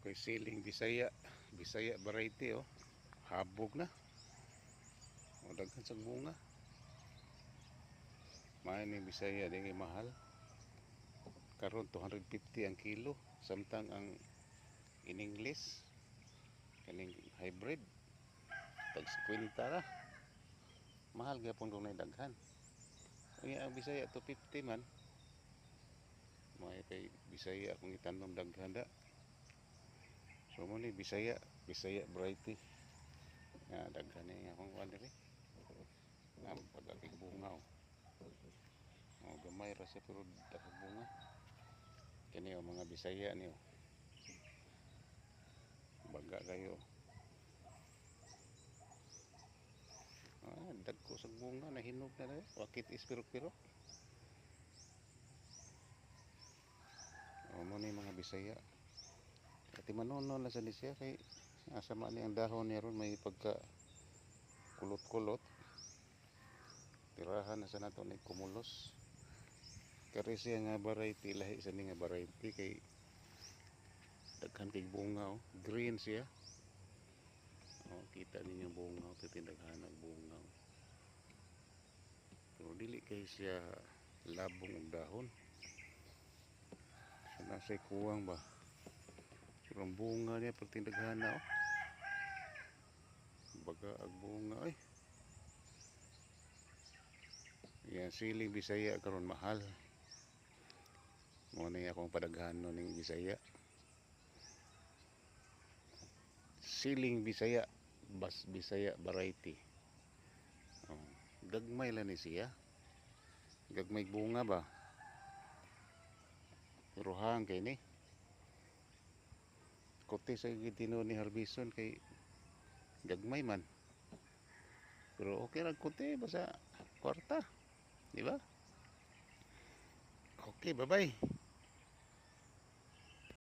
Ko'y siling Bisaya, Bisaya variety oh. Habog na. O daghan sa bunga. May ni Bisaya di mahal. Karon 250 ang kilo, samtang ang in English kaning hybrid tag 50 ra. Mahal gyapon kung nay daghan. Unya ang Bisaya 250 man. May kay Bisaya kung itanom daghan da. So mo ni Bisaya, Bisaya variety. Ya daghan ni akong kuan diri. Ang pagkakig bunga oh. Oh, gamay ra siya pero daghang bunga. Kani oh, mga Bisaya ni oh. Baga kayo. Dagko sa bunga nahinog na rin. Wakit ispirok-pirok. O mo ni mga Bisaya. Kati manonon na sa siya kay asama ni ang dahon niya ron may pagka kulot-kulot. Tirahan na sa nato ni kumulos. Kari siya nga variety lahi sa ni nga variety kay daghan kay bunga oh. Green siya. Oh, kita ninyo bunga, titindaghan ang bunga. Pero dili kay siya labong og dahon. So nasa'y kuwang ba? Pero ang bunga niya pag tindaghan na oh. Baga ang bunga ay. Yan siling Bisaya karon mahal. Mo ni akong padaghanon ning Bisaya. Siling Bisaya, Bisaya variety. Oh, gagmay lang ni siya. Gagmay bunga ba? Pero hang kay ni. Kote sa gitino ni Harbison kay gagmay man. Pero okay ra kote basta kwarta. Di ba? Okay, bye-bye.